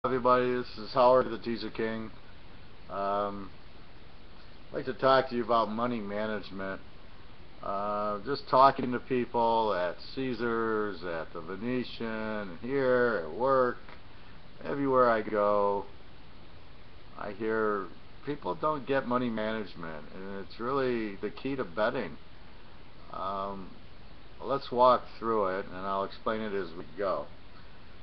Everybody, this is Howard, the Teaserking. Um, I'd like to talk to you about money management. Just talking to people at Caesars, at the Venetian, here, at work, everywhere I go, I hear people don't get money management, and it's really the key to betting. Um, let's walk through it, and I'll explain it as we go.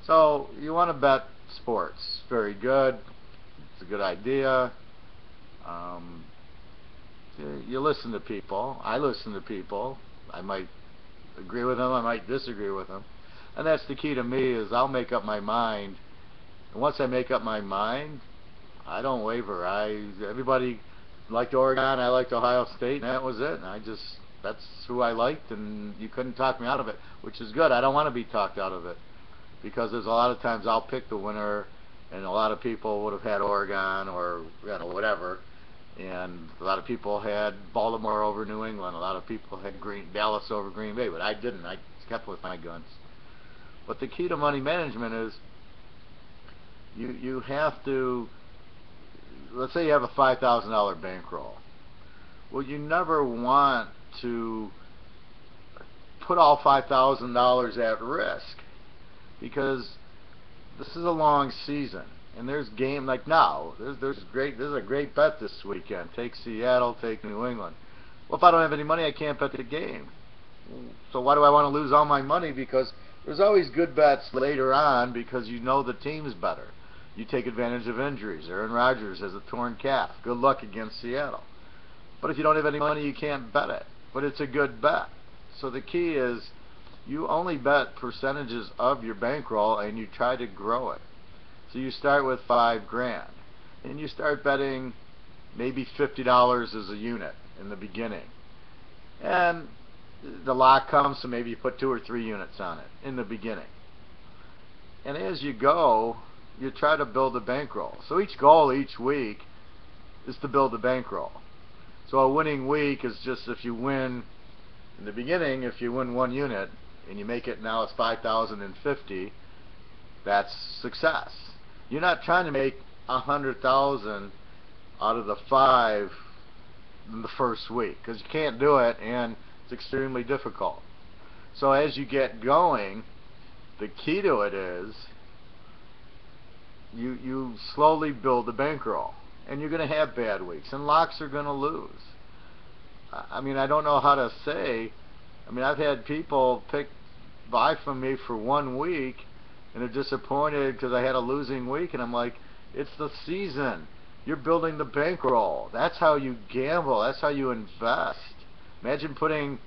So, you want to bet sports. Very good. It's a good idea. Um, you listen to people. I listen to people. I might agree with them. I might disagree with them. And that's the key to me, is I'll make up my mind. And once I make up my mind, I don't waver. Everybody liked Oregon. I liked Ohio State, and that was it. And that's who I liked, and you couldn't talk me out of it, which is good. I don't want to be talked out of it, because there's a lot of times I'll pick the winner, and a lot of people would have had Oregon or whatever, and a lot of people had Baltimore over New England. A lot of people had Dallas over Green Bay, but I didn't. I kept with my guns. But the key to money management is you have to. Let's say you have a $5,000 bankroll. Well, you never want to put all $5,000 at risk, because this is a long season, and there's game like now. There's a great bet this weekend. Take Seattle, take New England. Well, if I don't have any money, I can't bet the game. So why do I want to lose all my money? Because there's always good bets later on, because you know the team's better. You take advantage of injuries. Aaron Rodgers has a torn calf. Good luck against Seattle. But if you don't have any money, you can't bet it. But it's a good bet. So the key is, you only bet percentages of your bankroll, and you try to grow it. So you start with $5,000, and you start betting maybe $50 as a unit in the beginning. And the lock comes, so maybe you put 2 or 3 units on it in the beginning. And as you go, you try to build a bankroll. So each goal each week is to build a bankroll. So a winning week is just, if you win in the beginning, if you win 1 unit, and you make it, now it's 5,050, that's success. You're not trying to make 100,000 out of the 5 in the first week, because you can't do it, and it's extremely difficult. So as you get going, the key to it is you slowly build the bankroll, and you're going to have bad weeks, and locks are going to lose. I mean, I don't know how to say. I mean, I've had people buy from me for 1 week, and they're disappointed because I had a losing week, and I'm like, it's the season. You're building the bankroll. That's how you gamble. That's how you invest. Imagine putting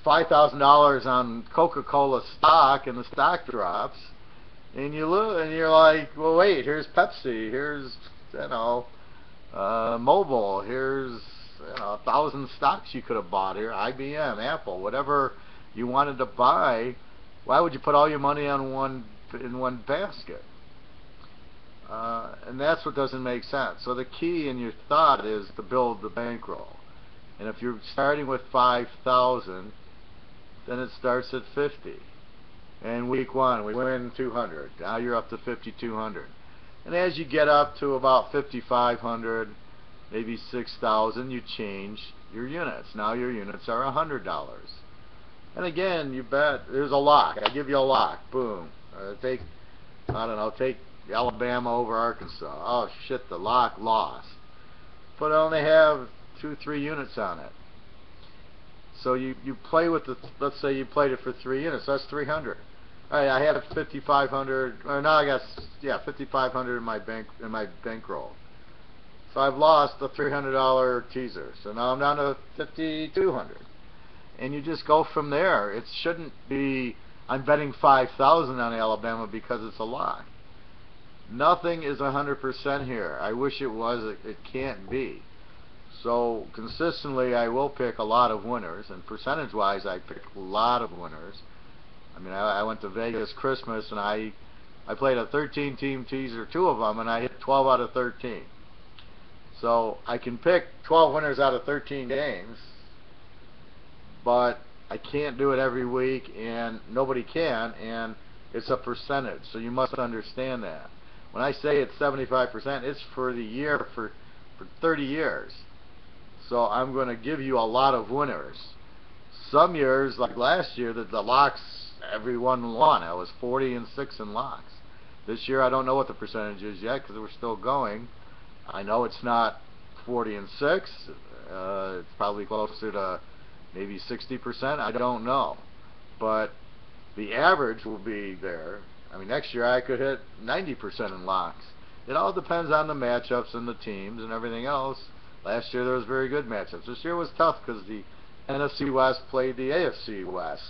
$5,000 on Coca-Cola stock, and the stock drops, and you lose, and you're like, well, wait, here's Pepsi, here's Mobile, here's 1,000 stocks you could have bought here, IBM, Apple, whatever you wanted to buy. Why would you put all your money on in one basket? And that's what doesn't make sense. So the key in your thought is to build the bankroll. And if you're starting with 5,000, then it starts at 50. And week 1, we win 200. Now you're up to 5,200. And as you get up to about 5,500, maybe 6,000, you change your units. Now your units are $100. And again, you bet. There's a lock. I give you a lock. Boom. Take Alabama over Arkansas. Oh shit, the lock lost. But I only have 2, 3 units on it. So you play with let's say you played it for 3 units. That's 300. All right, I had 5,500. Or now I got 5,500 in my bankroll. So I've lost a $300 teaser. So now I'm down to 5,200. And you just go from there. It shouldn't be, I'm betting 5,000 on Alabama because it's a lock. Nothing is 100% here. I wish it was. It can't be. So consistently, I will pick a lot of winners, and percentage-wise, I pick a lot of winners. I mean, I went to Vegas Christmas, and I played a 13-team teaser, 2 of them, and I hit 12 out of 13. So I can pick 12 winners out of 13 games, but I can't do it every week, and nobody can, and it's a percentage, so you must understand that. When I say it's 75%, it's for the year, for 30 years. So I'm going to give you a lot of winners. Some years, like last year, the locks, everyone won. I was 40-6 in locks. This year, I don't know what the percentage is yet because we're still going. I know it's not 40-6. It's probably closer to maybe 60%. I don't know. But the average will be there. I mean, next year I could hit 90% in locks. It all depends on the matchups and the teams and everything else. Last year there was very good matchups. This year was tough because the NFC West played the AFC West.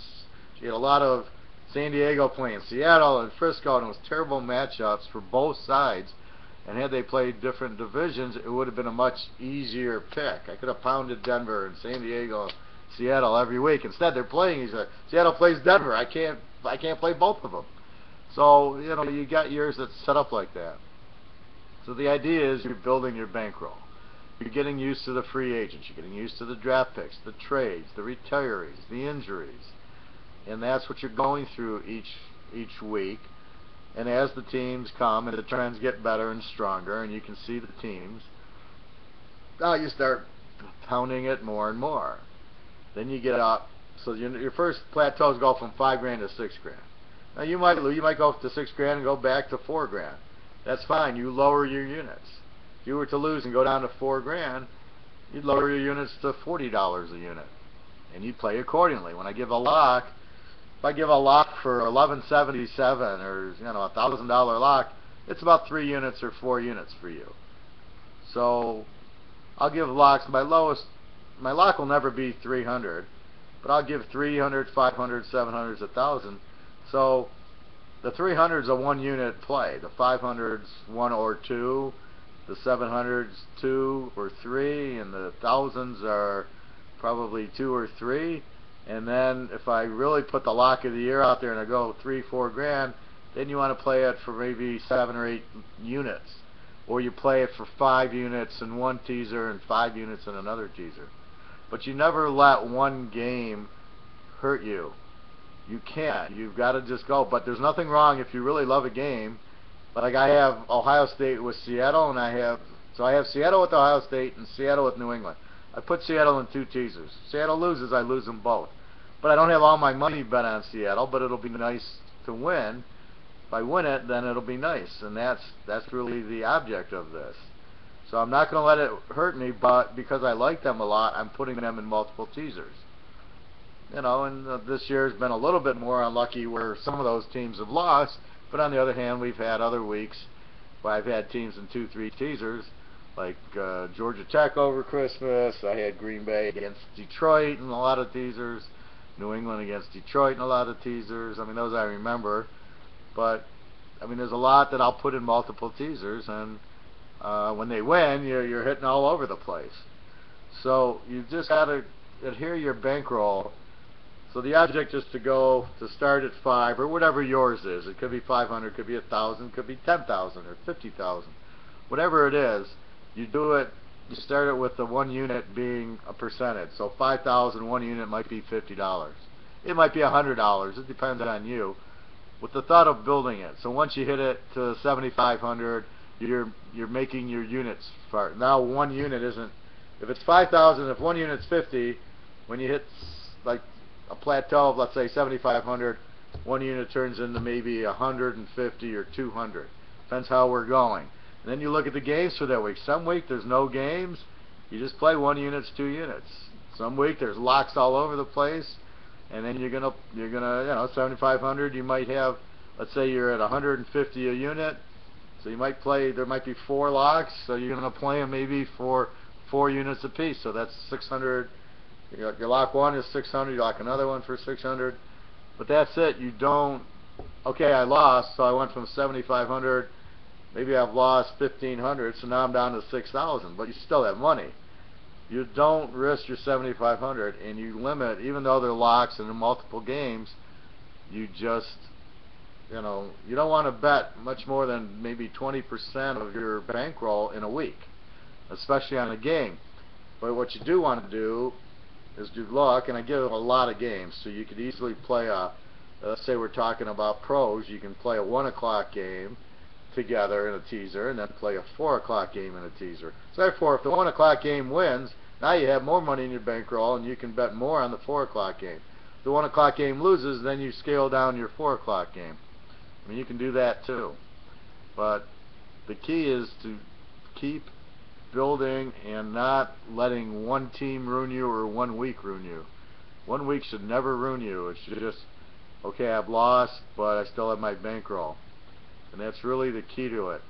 You had a lot of San Diego playing Seattle and Frisco, and it was terrible matchups for both sides. And had they played different divisions, it would have been a much easier pick. I could have pounded Denver and San Diego, Seattle every week. Instead, they're playing each other. Seattle plays Denver. I can't play both of them. So you got years that's set up like that. So the idea is you're building your bankroll. You're getting used to the free agents. You're getting used to the draft picks, the trades, the retirees, the injuries, and that's what you're going through each week. And as the teams come and the trends get better and stronger, and you can see the teams, now you start pounding it more and more. Then you get up. So your first plateaus go from $5,000 to $6,000. Now you might go up to $6,000 and go back to $4,000. That's fine. You lower your units. If you were to lose and go down to $4,000, you'd lower your units to $40 a unit, and you'd play accordingly. When I give a lock, if I give a lock for $11.77 or $1,000 lock, it's about 3 units or 4 units for you. So I'll give locks. My lock will never be 300, but I'll give 300, 500, 700s, 1,000. So the 300's a 1 unit play. The 500's 1 or 2. The 700's 2 or 3, and the 1,000s are probably 2 or 3. And then if I really put the lock of the year out there and I go $3-4 grand, then you want to play it for maybe 7 or 8 units, or you play it for 5 units in one teaser and 5 units in another teaser. But you never let one game hurt you. You can't. You've got to just go. But there's nothing wrong if you really love a game. Like I have Ohio State with Seattle, and I have Seattle with Ohio State and Seattle with New England. I put Seattle in 2 teasers. Seattle loses, I lose them both. But I don't have all my money bet on Seattle, but it'll be nice to win. If I win it, then it'll be nice, and that's really the object of this. So I'm not going to let it hurt me, but because I like them a lot, I'm putting them in multiple teasers. And this year's been a little bit more unlucky where some of those teams have lost, but on the other hand, we've had other weeks where I've had teams in 2-3 teasers, like Georgia Tech over Christmas. I had Green Bay against Detroit in a lot of teasers, New England against Detroit in a lot of teasers. I mean, those I remember. But, I mean, there's a lot that I'll put in multiple teasers, and when they win, you're hitting all over the place. So you just got to adhere your bankroll. So the object is to start at 5 or whatever yours is. It could be 500, could be 1,000, could be 10,000 or 50,000. Whatever it is, you do it. You start it with the 1 unit being a percentage. So 5,000, 1 unit might be $50. It might be $100. It depends on you. With the thought of building it. So once you hit it to 7,500, you're making your units far. Now 1 unit isn't. If it's 5,000, if 1 unit's 50, when you hit like a plateau of, let's say, 7,500, 1 unit turns into maybe 150 or 200. Depends how we're going. And then you look at the games for that week. Some week there's no games. You just play 1 units, 2 units. Some week there's locks all over the place, and then you're gonna 7,500. You might have, let's say you're at 150 a unit, so you might play. There might be 4 locks, so you're gonna play them maybe for 4 units apiece. So that's 600. Your lock 1 is 600. You lock another one for 600. But that's it. You don't. Okay, I lost, so I went from 7,500. Maybe I've lost 1,500, so now I'm down to 6,000. But you still have money. You don't risk your 7,500, and you limit, even though they're locks and in multiple games. You just, you don't want to bet much more than maybe 20% of your bankroll in a week, especially on a game. But what you do want to do is do luck, and I give a lot of games, so you could easily play let's say we're talking about pros, you can play a 1 o'clock game, together in a teaser, and then play a 4 o'clock game in a teaser. So therefore, if the 1 o'clock game wins, now you have more money in your bankroll, and you can bet more on the 4 o'clock game. If the 1 o'clock game loses, then you scale down your 4 o'clock game. I mean, you can do that too. But the key is to keep building and not letting one team ruin you or 1 week ruin you. 1 week should never ruin you. It should just, okay, I've lost, but I still have my bankroll. And that's really the key to it.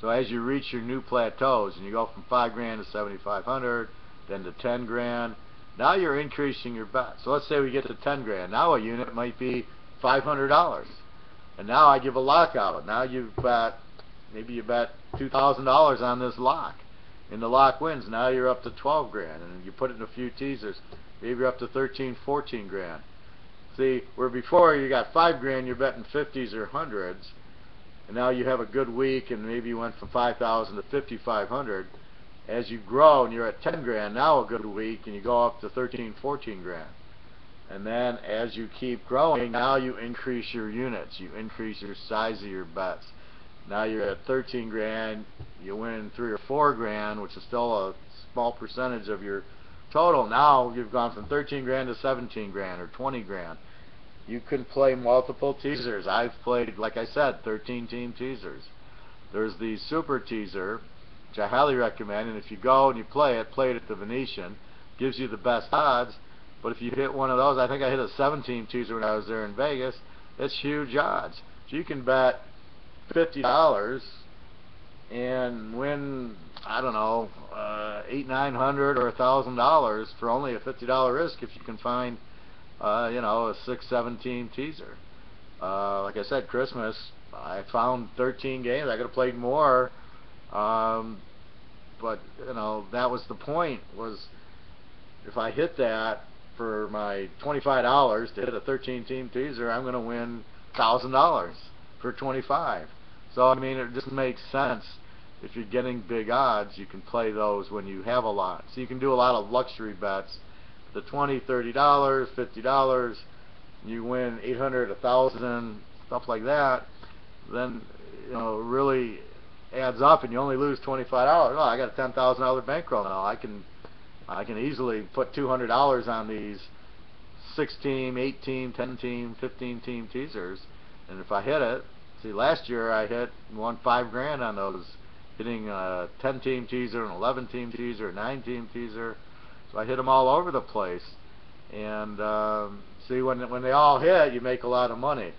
So as you reach your new plateaus and you go from $5,000 to $7,500, then to $10,000, now you're increasing your bet. So let's say we get to $10,000. Now a unit might be $500, and now I give a lockout. Now you've bet, maybe you bet $2,000 on this lock, and the lock wins. Now you're up to $12,000, and you put it in a few teasers. Maybe you're up to $13,000, $14,000. See, where before you got $5,000, you're betting 50s or 100s, and now you have a good week, and maybe you went from 5,000 to 5,500. As you grow and you're at $10,000, now a good week, and you go up to $13,000, $14,000. And then as you keep growing, now you increase your units, you increase your size of your bets. Now you're at $13,000, you win $3,000 or $4,000, which is still a small percentage of your total. Now you've gone from $13,000 to $17,000 or $20,000. You can play multiple teasers. I've played, like I said, 13-team teasers. There's the super teaser, which I highly recommend, and if you go and you play it at the Venetian, gives you the best odds. But if you hit one of those, I think I hit a 7-team teaser when I was there in Vegas, that's huge odds. So you can bet $50 and win, I don't know, $800, $900 or $1,000 for only a $50 risk if you can find, you know, a 6, 7-team teaser. Like I said, Christmas, I found 13 games. I could have played more, but you know, that was the point. Was if I hit that for my $25 to hit a 13-team teaser, I'm going to win $1,000 for 25. So I mean, it just makes sense. If you're getting big odds, you can play those when you have a lot. So you can do a lot of luxury bets. The $20, $30, $50, you win 800, 1,000, stuff like that. Then you know, it really adds up, and you only lose $25. Oh, I got a $10,000 bankroll now. I can easily put $200 on these 6-team, 8-team, 10-team, 15-team teasers, and if I hit it, see, last year I won $5,000 on those, hitting a 10-team teaser, an 11-team teaser, a 9-team teaser. So I hit them all over the place, and see, when they all hit, you make a lot of money.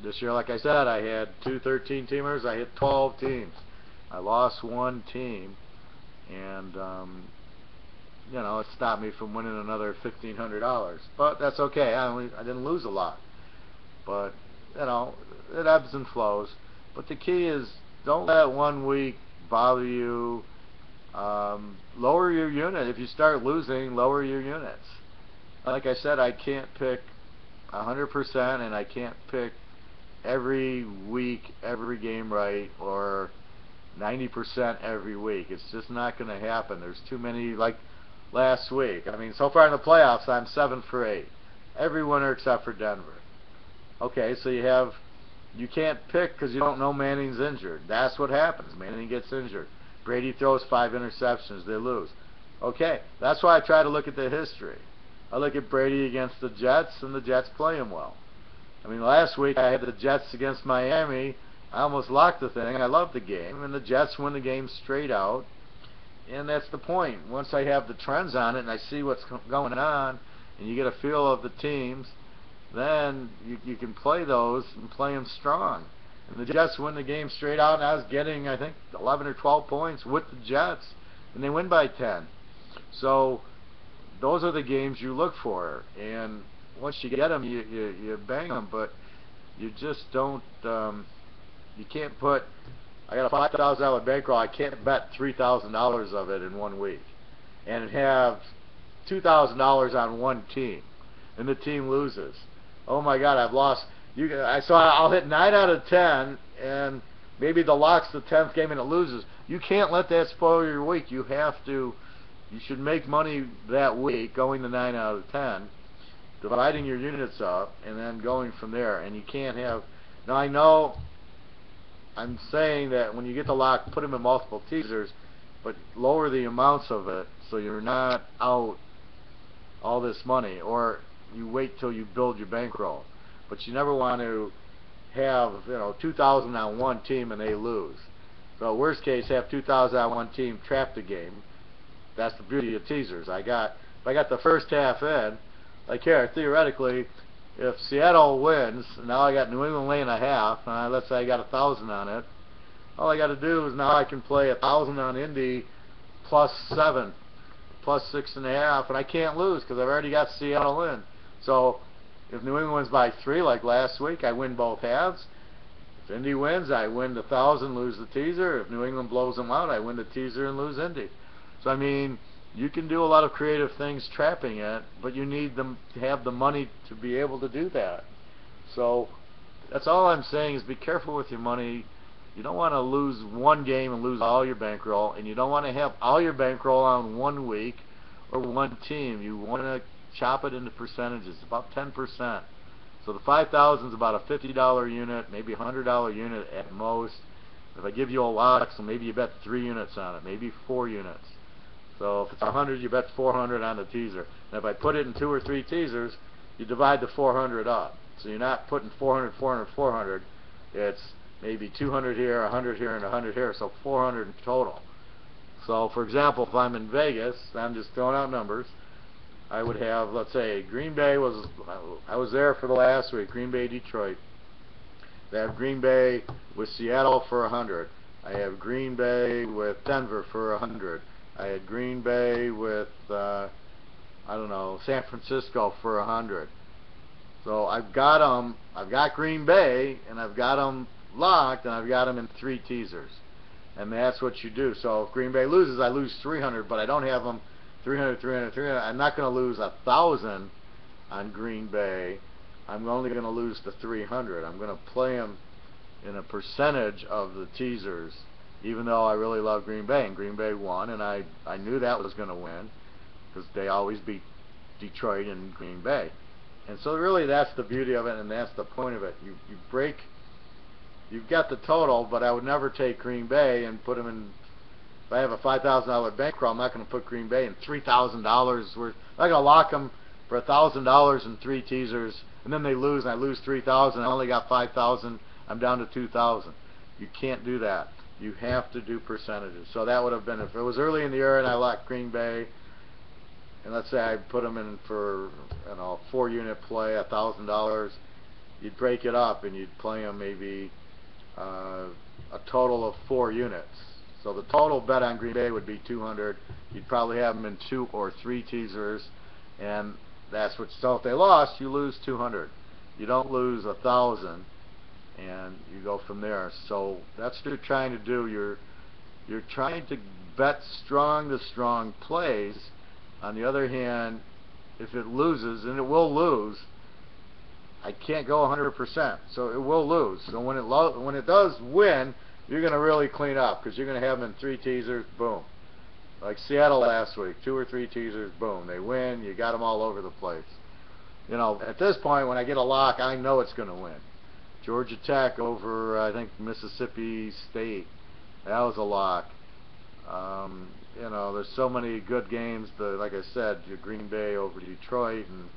This year, like I said, I had 2 13-teamers. I hit 12 teams. I lost 1 team, and you know, it stopped me from winning another $1,500. But that's okay. I didn't lose a lot. But you know, it ebbs and flows. But the key is, don't let 1 week bother you. Lower your unit. If you start losing, lower your units. Like I said, I can't pick 100%, and I can't pick every week, every game right, or 90% every week. It's just not going to happen. There's too many. Like last week, I mean, so far in the playoffs, I'm 7 for 8. Every winner except for Denver. Okay, so you can't pick because you don't know Manning's injured. That's what happens. Manning gets injured. Brady throws 5 interceptions. They lose. Okay, that's why I try to look at the history. I look at Brady against the Jets, and the Jets play him well. I mean, last week I had the Jets against Miami. I almost locked the thing. I love the game, and the Jets win the game straight out. And that's the point. Once I have the trends on it and I see what's going on, and you get a feel of the teams, then you can play those and play them strong. And the Jets win the game straight out, and I was getting, I think, 11 or 12 points with the Jets, and they win by 10. So those are the games you look for, and once you get them, you bang them, but you just don't, you can't put, I got a $5,000 bankroll, I can't bet $3,000 of it in 1 week, and have $2,000 on 1 team, and the team loses. Oh my God, I've lost. So I'll hit 9 out of 10, and maybe the lock's the 10th game and it loses. You can't let that spoil your week. You should make money that week, going to 9 out of 10, dividing your units up, and then going from there. And you can't have Now I know I'm saying that when you get the lock, put them in multiple teasers, but lower the amounts of it so you're not out all this money, or you wait till you build your bankroll. But you never want to have 2,000 on one team and they lose. So worst case, have 2,000 on one team trap the game. That's the beauty of teasers. If I got the first half in, like here, theoretically, if Seattle wins, now I got New England laying a half, and let's say I got 1,000 on it. All I got to do is now I can play 1,000 on Indy +7, +6.5, and I can't lose because I've already got Seattle in. So if New England wins by 3, like last week, I win both halves. If Indy wins, I win the 1,000, lose the teaser. If New England blows them out, I win the teaser and lose Indy. So I mean, you can do a lot of creative things trapping it, but you need them to have the money to be able to do that. So that's all I'm saying is be careful with your money. You don't want to lose one game and lose all your bankroll, and you don't want to have all your bankroll on one week or one team. You want to chop it into percentages, about 10%. So the 5,000 is about a $50 unit, maybe a $100 unit at most. If I give you a lot, so maybe you bet 3 units on it, maybe 4 units. So if it's 100, you bet 400 on the teaser. And if I put it in 2 or 3 teasers, you divide the 400 up. So you're not putting 400, 400, 400. It's maybe 200 here, 100 here, and 100 here, so 400 in total. So for example, if I'm in Vegas, I'm just throwing out numbers, I would have, let's say, Green Bay was, I was there for the last week, Green Bay, Detroit. I have Green Bay with Seattle for 100. I have Green Bay with Denver for 100. I had Green Bay with, I don't know, San Francisco for 100. So I've got them, I've got Green Bay, and I've got them locked, and I've got them in 3 teasers. And that's what you do. So if Green Bay loses, I lose 300, but I don't have them 300, 300, 300. I'm not going to lose 1,000 on Green Bay. I'm only going to lose the 300. I'm going to play them in a percentage of the teasers, even though I really love Green Bay. And Green Bay won, and I knew that was going to win because they always beat Detroit and Green Bay. And so really that's the beauty of it, and that's the point of it. You break, you've got the total, but I would never take Green Bay and put them in. If I have a $5,000 bankroll, I'm not going to put Green Bay in $3,000 worth. I'm not going to lock them for $1,000 in 3 teasers, and then they lose, and I lose 3,000. I only got 5,000. I'm down to 2,000. You can't do that. You have to do percentages. So that would have been, if it was early in the year and I locked Green Bay, and let's say I put them in for, you know, a 4-unit play, $1,000, you'd break it up and you'd play them maybe a total of 4 units. So the total bet on Green Bay would be 200. You'd probably have them in 2 or 3 teasers, and that's what. So if they lost, you lose 200. You don't lose 1,000, and you go from there. So that's what you're trying to do. You're trying to bet strong the strong plays. On the other hand, if it loses, and it will lose, I can't go 100%. So it will lose. So when it does win, you're going to really clean up because you're going to have them in 3 teasers, boom. Like Seattle last week, 2 or 3 teasers, boom. They win, you got them all over the place. You know, at this point, when I get a lock, I know it's going to win. Georgia Tech over, I think, Mississippi State. That was a lock. You know, there's so many good games. Like I said, Green Bay over Detroit, and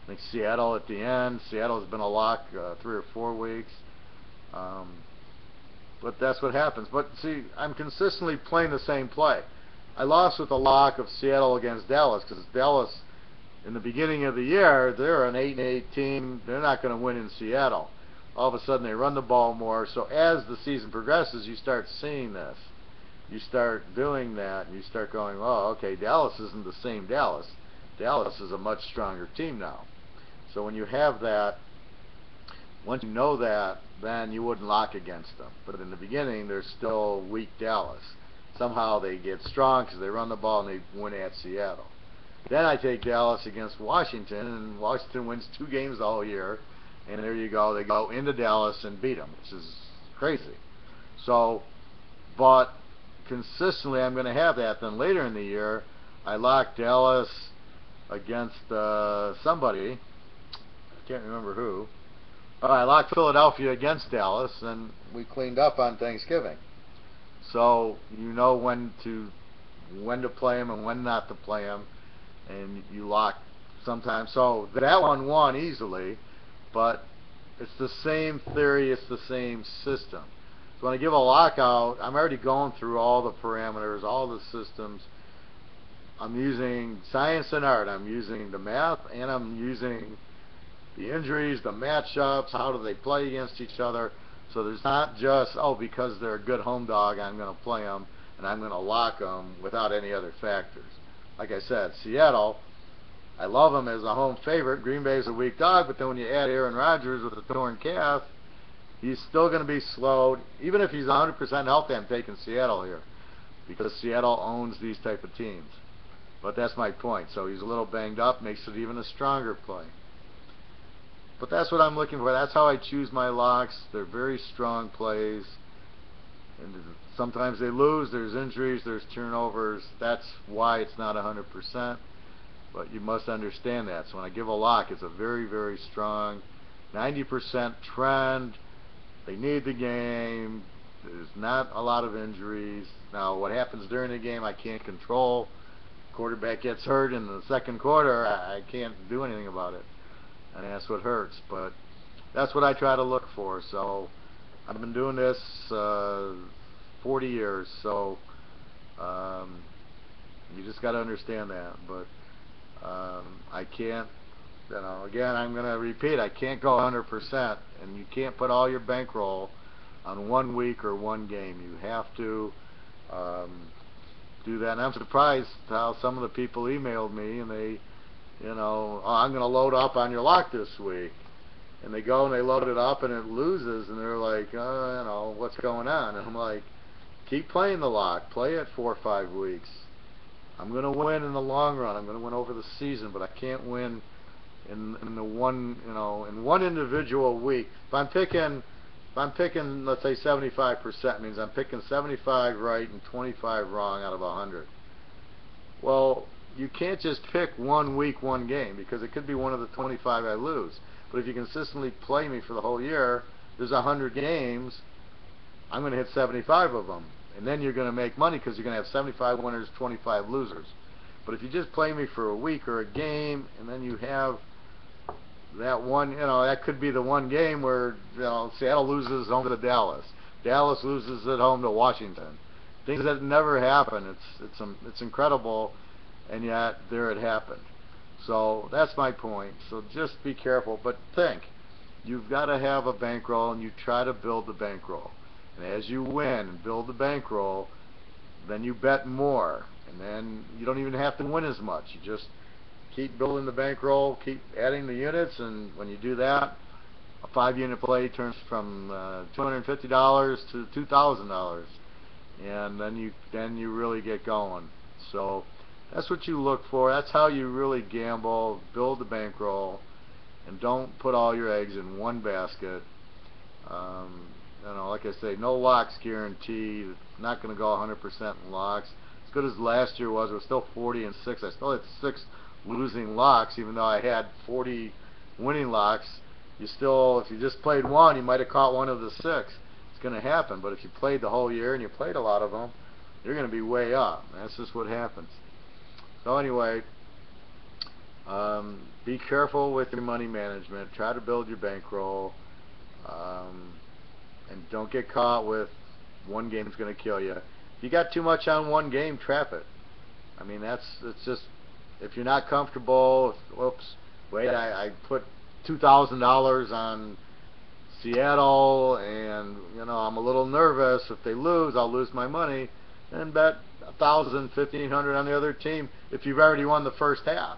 I think Seattle at the end. Seattle's been a lock 3 or 4 weeks. But that's what happens. But see, I'm consistently playing the same play. I lost with a lock of Seattle against Dallas because Dallas, in the beginning of the year, they're an 8-8 team. They're not going to win in Seattle. All of a sudden, they run the ball more. So as the season progresses, you start seeing this. You start doing that, and you start going, oh, okay, Dallas isn't the same Dallas. Dallas is a much stronger team now. So when you have that, once you know that, then you wouldn't lock against them. But in the beginning, they're still weak Dallas. Somehow they get strong because they run the ball and they win at Seattle. Then I take Dallas against Washington, and Washington wins 2 games all year. And there you go. They go into Dallas and beat them, which is crazy. So, but consistently I'm going to have that. Then later in the year, I lock Dallas against somebody. I can't remember who. I locked Philadelphia against Dallas, and we cleaned up on Thanksgiving. So you know when to play them and when not to play them, and you lock sometimes. So that one won easily, but it's the same theory, it's the same system. So when I give a lockout, I'm already going through all the parameters, all the systems. I'm using science and art. I'm using the math, and I'm using the injuries, the matchups, how do they play against each other. So there's not just, oh, because they're a good home dog, I'm going to play them and I'm going to lock them without any other factors. Like I said, Seattle, I love them as a home favorite. Green Bay is a weak dog, but then when you add Aaron Rodgers with a torn calf, he's still going to be slowed. Even if he's 100% healthy, I'm taking Seattle here because Seattle owns these type of teams. But that's my point. So he's a little banged up, makes it even a stronger play. But that's what I'm looking for. That's how I choose my locks. They're very strong plays. And sometimes they lose. There's injuries. There's turnovers. That's why it's not 100%. But you must understand that. So when I give a lock, it's a very, very strong 90% trend. They need the game. There's not a lot of injuries. Now, what happens during the game, I can't control. Quarterback gets hurt in the second quarter. I can't do anything about it. And that's what hurts, but that's what I try to look for. So I've been doing this 40 years, so you just got to understand that. But I can't, again, I'm going to repeat, I can't go 100%, and you can't put all your bankroll on 1 week or 1 game. You have to do that. And I'm surprised how some of the people emailed me and they, oh, I'm going to load up on your lock this week. And they go and they load it up and it loses, and they're like, oh, what's going on? And I'm like, keep playing the lock. Play it 4 or 5 weeks. I'm going to win in the long run. I'm going to win over the season, but I can't win in the one, in one individual week. If I'm picking, let's say 75%, means I'm picking 75 right and 25 wrong out of 100. Well, you can't just pick 1 week, 1 game, because it could be one of the 25 I lose. But if you consistently play me for the whole year, there's 100 games, I'm going to hit 75 of them. And then you're going to make money because you're going to have 75 winners, 25 losers. But if you just play me for a week or a game, and then you have that one, that could be the one game where, Seattle loses home to Dallas. Dallas loses at home to Washington. Things that never happen. It's incredible. And yet there it happened. So that's my point. So just be careful, but think. You've got to have a bankroll, and you try to build the bankroll. And as you win and build the bankroll, then you bet more, and then you don't even have to win as much. You just keep building the bankroll, keep adding the units, and when you do that, a 5-unit play turns from $250 to $2,000, and then you really get going. So that's what you look for. That's how you really gamble. Build the bankroll, and don't put all your eggs in one basket. Like I say, no locks guaranteed. Not going to go 100% in locks. As good as last year was, it was still 40-6. I still had 6 losing locks, even though I had 40 winning locks. You still, if you just played one, you might have caught one of the 6. It's going to happen. But if you played the whole year and you played a lot of them, you're going to be way up. That's just what happens. So anyway, be careful with your money management. Try to build your bankroll. And don't get caught with one game is going to kill you. If you got too much on one game, trap it. I mean, it's just, if you're not comfortable, wait, I put $2,000 on Seattle, and I'm a little nervous. If they lose, I'll lose my money. And bet $1,000, $1,500 on the other team if you've already won the first half.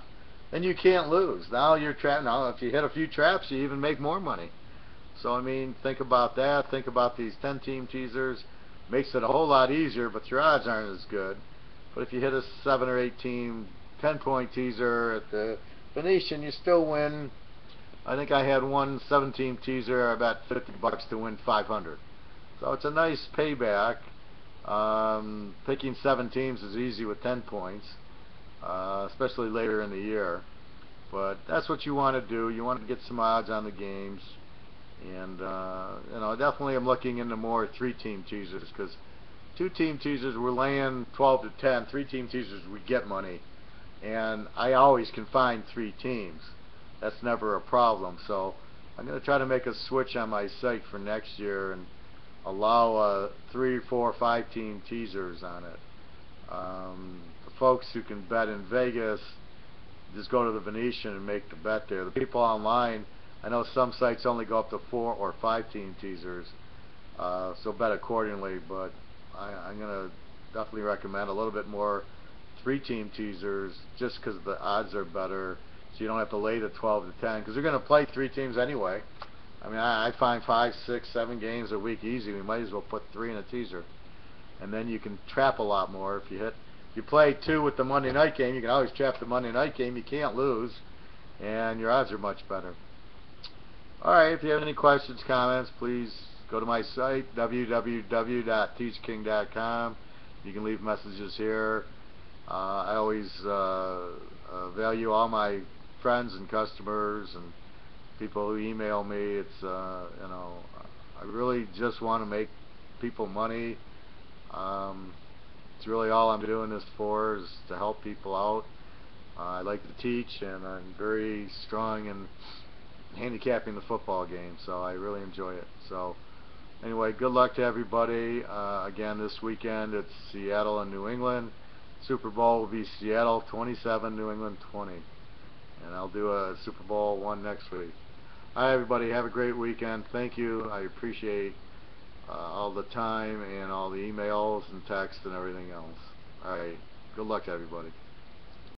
Then you can't lose. Now you're trapped. Now if you hit a few traps, you even make more money. So I mean, think about that. Think about these 10-team teasers. Makes it a whole lot easier, but your odds aren't as good. But if you hit a 7 or 8 team 10-point teaser at the Venetian, you still win. I think I had one 7-team teaser. I bet $50 to win 500. So it's a nice payback. Picking 7 teams is easy with 10 points, especially later in the year. But that's what you want to do. You want to get some odds on the games. And definitely I'm looking into more 3-team teasers, because 2-team teasers we're laying 12 to 10. 3-team teasers we get money, and I always can find 3 teams. That's never a problem. So I'm going to try to make a switch on my site for next year and allow 3, 4, 5-team teasers on it. The folks who can bet in Vegas, just go to the Venetian and make the bet there. The people online, I know some sites only go up to 4 or 5-team teasers, so bet accordingly. But I'm going to definitely recommend a little bit more 3-team teasers, just because the odds are better, so you don't have to lay the 12 to 10, because they're going to play 3 teams anyway. I mean, I find 5, 6, 7 games a week easy. We might as well put 3 in a teaser, and then you can trap a lot more. If you play 2 with the Monday night game, you can always trap the Monday night game. You can't lose, and your odds are much better. Alright, if you have any questions, comments, please go to my site, www.teaserking.com. You can leave messages here. I always value all my friends and customers and people who email me. It's I really just want to make people money. It's really all I'm doing this for, is to help people out. I like to teach, and I'm very strong in handicapping the football game, so I really enjoy it. So anyway, good luck to everybody. Again, this weekend it's Seattle and New England. Super Bowl will be Seattle 27, New England 20, and I'll do a Super Bowl 1 next week. Alright, everybody, have a great weekend. Thank you. I appreciate all the time and all the emails and texts and everything else. Alright, good luck to everybody.